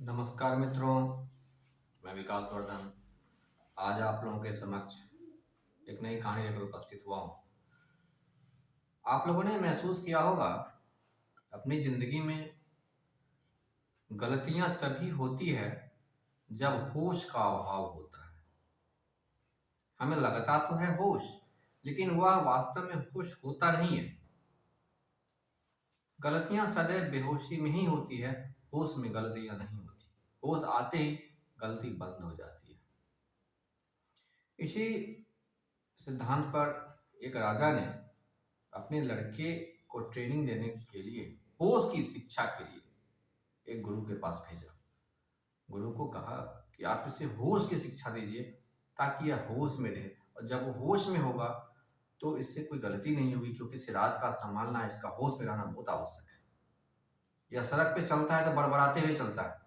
नमस्कार मित्रों, मैं विकास वर्धन आज आप लोगों के समक्ष एक नई कहानी लेकर उपस्थित हुआ हूँ। आप लोगों ने महसूस किया होगा अपनी जिंदगी में गलतियां तभी होती है जब होश का अभाव होता है। हमें लगता तो है होश, लेकिन वह वास्तव में होश होता नहीं है। गलतियां सदैव बेहोशी में ही होती है, होश में गलतियां नहीं होती। होश आते ही गलती बंद हो जाती है। इसी सिद्धांत पर एक राजा ने अपने लड़के को ट्रेनिंग देने के लिए, होश की शिक्षा के लिए एक गुरु के पास भेजा। गुरु को कहा कि आप इसे होश की शिक्षा दीजिए ताकि यह होश में रहे, और जब वो होश में होगा तो इससे कोई गलती नहीं होगी, क्योंकि इसे रात का संभालना, इसका होश में रहना बहुत आवश्यक है। यह सड़क पे चलता है तो बड़बड़ाते हुए चलता है,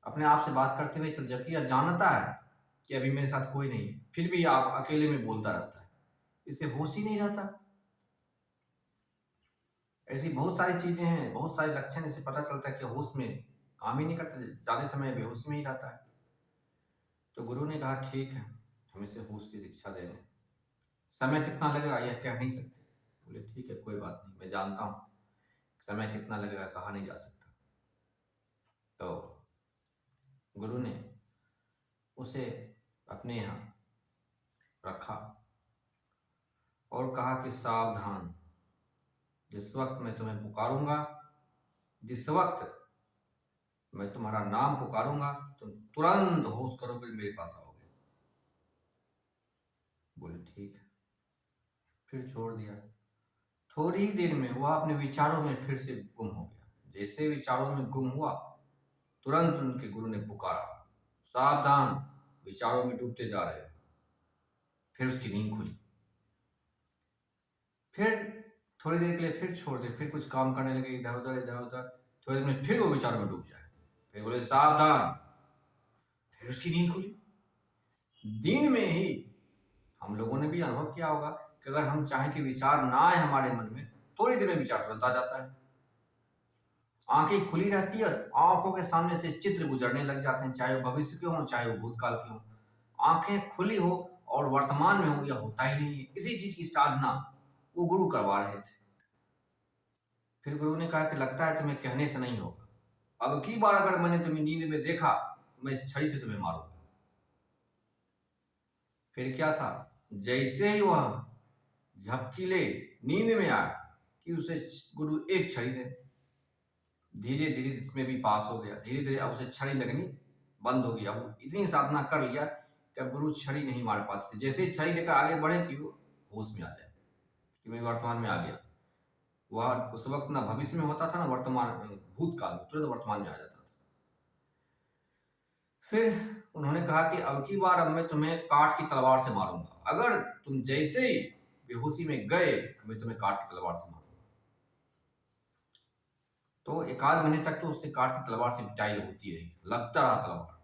अपने आप से बात करते हुए चल, जबकि यह जानता है कि अभी मेरे साथ कोई नहीं है, फिर भी आप अकेले में बोलता रहता है। इसे होश ही नहीं रहता। ऐसी बहुत सारी चीजें हैं, बहुत सारे लक्षण इससे पता चलता है कि होश में काम ही नहीं करता, ज्यादा समय बेहोश में ही रहता है। तो गुरु ने कहा ठीक है, हम इसे होश की शिक्षा दे रहे हैं। समय कितना लगेगा यह कह नहीं सकते। बोले ठीक है, कोई बात नहीं, मैं जानता हूँ समय कितना लगेगा कहा नहीं जा सकता। तो गुरु ने उसे अपने यहाँ रखा और कहा कि सावधान, जिस वक्त मैं तुम्हें पुकारूंगा, जिस वक्त मैं तुम्हारा नाम पुकारूंगा, तुम तुरंत होश करोगे, मेरे पास आओगे। बोले ठीक है, फिर छोड़ दिया। थोड़ी ही देर में वह अपने विचारों में फिर से गुम हो गया। जैसे विचारों में गुम हुआ, तुरंत उनके गुरु ने पुकारा, सावधान, विचारों में डूबते जा रहे हो। फिर उसकी नींद खुली। फिर थोड़ी देर के लिए फिर छोड़ दे, फिर कुछ काम करने लगे, इधर उधर इधर उधर। थोड़ी देर में फिर वो विचारों में डूब जाए। फिर बोले सावधान, फिर उसकी नींद खुली। दिन में ही हम लोगों ने भी अनुभव किया होगा कि अगर हम चाहें कि विचार ना आए हमारे मन में, थोड़ी देर में विचार तुरंत आ जाता है। आंखें खुली रहती है, आंखों के सामने से चित्र गुजरने लग जाते हैं, चाहे वो भविष्य के हो चाहे वो भूतकाल के हो। आंखें खुली हो और वर्तमान में हो, यह होता ही नहीं है। इसी चीज की साधना वो गुरु करवा रहे थे। फिर गुरु ने कहा कि लगता है तुम्हें कहने से नहीं होगा, अब की बार अगर मैंने तुम्हें नींद में देखा, मैं इस छड़ी से तुम्हें मारूंगा। फिर क्या था, जैसे ही वह झपकीले नींद में आया कि उसे गुरु एक छड़ी दे, धीरे धीरे इसमें भी पास हो गया। धीरे धीरे अब उसे छड़ी लगनी बंद हो गई। अब इतनी साधना कर लिया कि अब गुरु छड़ी नहीं मार पाते थे। जैसे ही छड़ी लेकर आगे बढ़े कि वो होश में आ जाए कि मैं वर्तमान में आ गया। वह उस वक्त ना भविष्य में होता था ना वर्तमान, भूतकाल में, तुरंत वर्तमान में आ जाता था। फिर उन्होंने कहा कि अब की बार अब मैं तुम्हें काठ की तलवार से मारूंगा, अगर तुम जैसे ही बेहोशी में गए तो मैं तुम्हें काठ की तलवार से मारूंगा। तो एक आध महीने तक तो उससे काठ की तलवार से पिटाई होती रही, लगता रहा तलवार।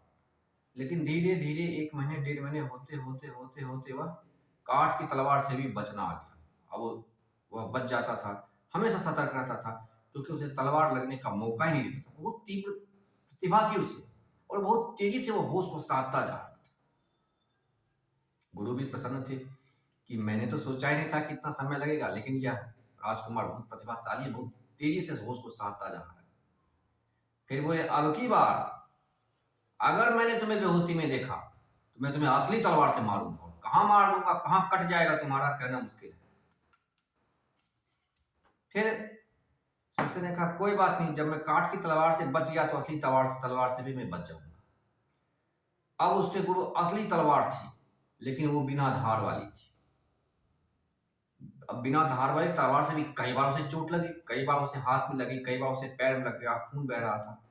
लेकिन धीरे धीरे 1 महीने 1.5 महीने होते होते होते होते वह काठ की तलवार से भी बचना आ गया। अब वह बच जाता था, हमेशा सतर्क रहता था, क्योंकि उसे तलवार लगने का मौका ही नहीं देता था। बहुत तीव्र प्रतिभा थी उसे, और बहुत तेजी से वो होश को साधता जा रहा था। गुरु भी प्रसन्न थे कि मैंने तो सोचा ही नहीं था कि इतना समय लगेगा, लेकिन यह राजकुमार बहुत प्रतिभाशाली है, बहुत तेजी से होश को साधता जा रहा है। फिर बोले अब की बार अगर मैंने तुम्हें बेहोशी में देखा तो मैं तुम्हें असली तलवार से मारूंगा, और कहां मार दूंगा, कहां कट जाएगा तुम्हारा कहना मुश्किल है। फिर शिष्य ने कहा कोई बात नहीं, जब मैं काठ की तलवार से बच गया तो असली तलवार से भी मैं बच जाऊंगा। अब उसके गुरु असली तलवार थी, लेकिन वो बिना धार वाली थी। अब बिना धार वाली तलवार से भी कई बार उसे चोट लगी, कई बार उसे हाथ में लगी, कई बार उसे पैर में लग गया, खून बह रहा था,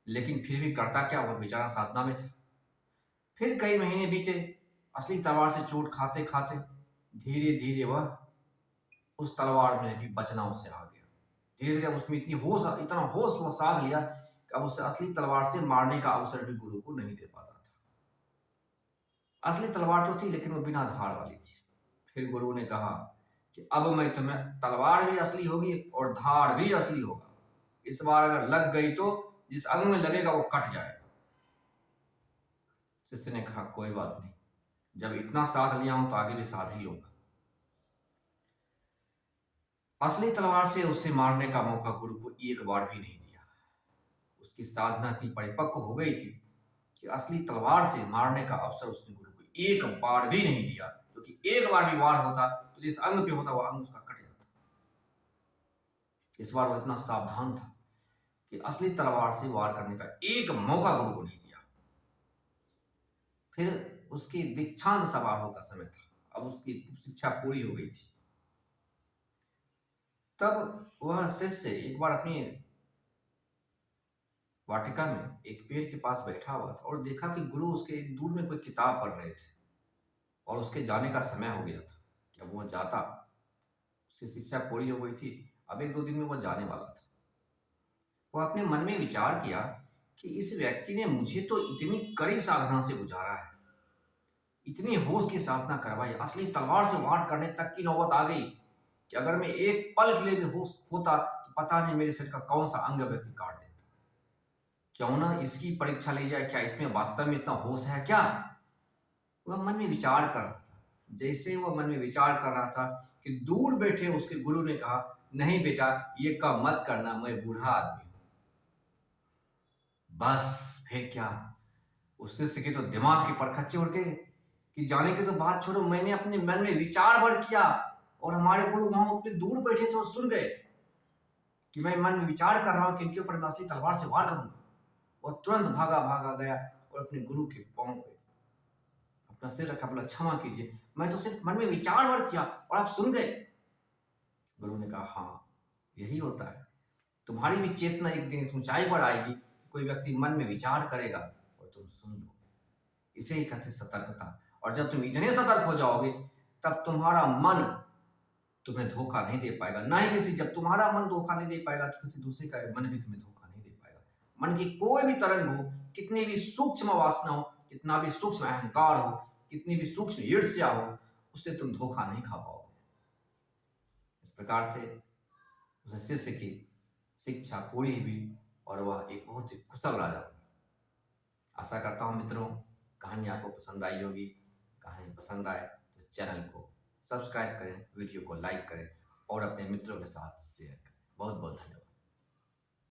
लेकिन फिर भी करता क्या, वह बेचारा साधना में था। फिर कई महीने बीते, असली तलवार से चोट खाते खाते धीरे धीरे वह उस तलवार में भी बचना उससे आ गया। धीरे धीरे उसमें इतना होश वो साध लिया कि अब उसे असली तलवार से मारने का अवसर भी गुरु को नहीं दे पाता था। असली तलवार तो थी, लेकिन वो बिना धार वाली थी। फिर गुरु ने कहा कि अब मैं तुम्हें, तलवार भी असली होगी और धार भी असली होगा। इस बार अगर लग गई तो जिस अंग में लगेगा वो कट जाएगा। शिष्य ने कहा कोई बात नहीं, जब इतना साथ लिया हूं तो आगे भी साथ ही लूंगा। असली तलवार से उसे मारने का मौका गुरु को एक बार भी नहीं दिया। उसकी साधना इतनी परिपक्व हो गई थी कि असली तलवार से मारने का अवसर उसने गुरु को एक बार भी नहीं दिया, क्योंकि एक बार भी वार होता तो जिस अंग पे होता वो अंग उसका कट जाता। इस बार वो इतना सावधान था कि असली तलवार से वार करने का एक मौका गुरु को नहीं दिया। फिर उसकी दीक्षांत समारोह का समय था, अब उसकी शिक्षा पूरी हो गई थी। तब वह शिष्य एक बार अपनी वाटिका में एक पेड़ के पास बैठा हुआ था और देखा कि गुरु उसके दूर में कोई किताब पढ़ रहे थे और उसके जाने का समय हो गया था कि अब वह जाता, उसकी शिक्षा पूरी हो गई थी, अब 1-2 दिन में वह जाने वाला था। वह अपने मन में विचार किया कि इस व्यक्ति ने मुझे तो इतनी कड़ी साधना से गुजारा है, इतनी होश की साधना करवाई, असली तलवार से वार करने तक की नौबत आ गई कि अगर मैं एक पल के लिए भी होश खोता तो पता नहीं मेरे शरीर का कौन सा अंग व्यक्ति काट देता। क्यों ना इसकी परीक्षा ली जाए, क्या इसमें वास्तव में इतना होश है क्या? वह मन में विचार कर रहा था। जैसे वह मन में विचार कर रहा था कि दूर बैठे उसके गुरु ने कहा, नहीं बेटा ये काम मत करना, मैं बूढ़ा आदमी हूं। बस फिर क्या, उस शिष्य के तो दिमाग के परखच्चे उड़ गए कि जाने की तो बात छोड़ो, मैंने अपने मन में विचार भर किया और हमारे गुरु वहां उतने दूर बैठे थे और सुन गए कि मैं मन में विचार कर रहा हूं कि इनके ऊपर मैं असली तलवार से वार करूंगा। और तुरंत भागा भागा गया और अपने गुरु के पांव पे अपना सिर रखा, बोला क्षमा कीजिए, मैं तो सिर्फ मन में विचार भर किया और आप सुन गए। गुरु ने कहा हाँ यही होता है, तुम्हारी भी चेतना एक दिन इस ऊंचाई पर आएगी, कोई व्यक्ति मन में विचार करेगा और तुम सुन लो। इसे ही कहते सतर्कता। और जब तुम इतने सतर्क हो जाओगे तब तुम्हारा मन तुम्हें धोखा नहीं दे पाएगा, ना ही किसी, जब तुम्हारा मन धोखा नहीं दे पाएगा तो किसी दूसरे का मन भी तुम्हें धोखा नहीं दे पाएगा। मन की कोई भी तरंग हो, कितनी भी सूक्ष्म वासना हो, कितना भी सूक्ष्म अहंकार हो, कितनी भी सूक्ष्म ईर्ष्या हो, उससे तुम धोखा नहीं खा पाओगे। इस प्रकार से उस शिष्य की शिक्षा पूरी हुई और वह एक बहुत ही कुशल राजा बना। आशा करता हूं मित्रों कहानी आपको पसंद आई होगी। कहानी पसंद आए तो चैनल को सब्सक्राइब करें, वीडियो को लाइक करें और अपने मित्रों के साथ शेयर करें। बहुत बहुत धन्यवाद।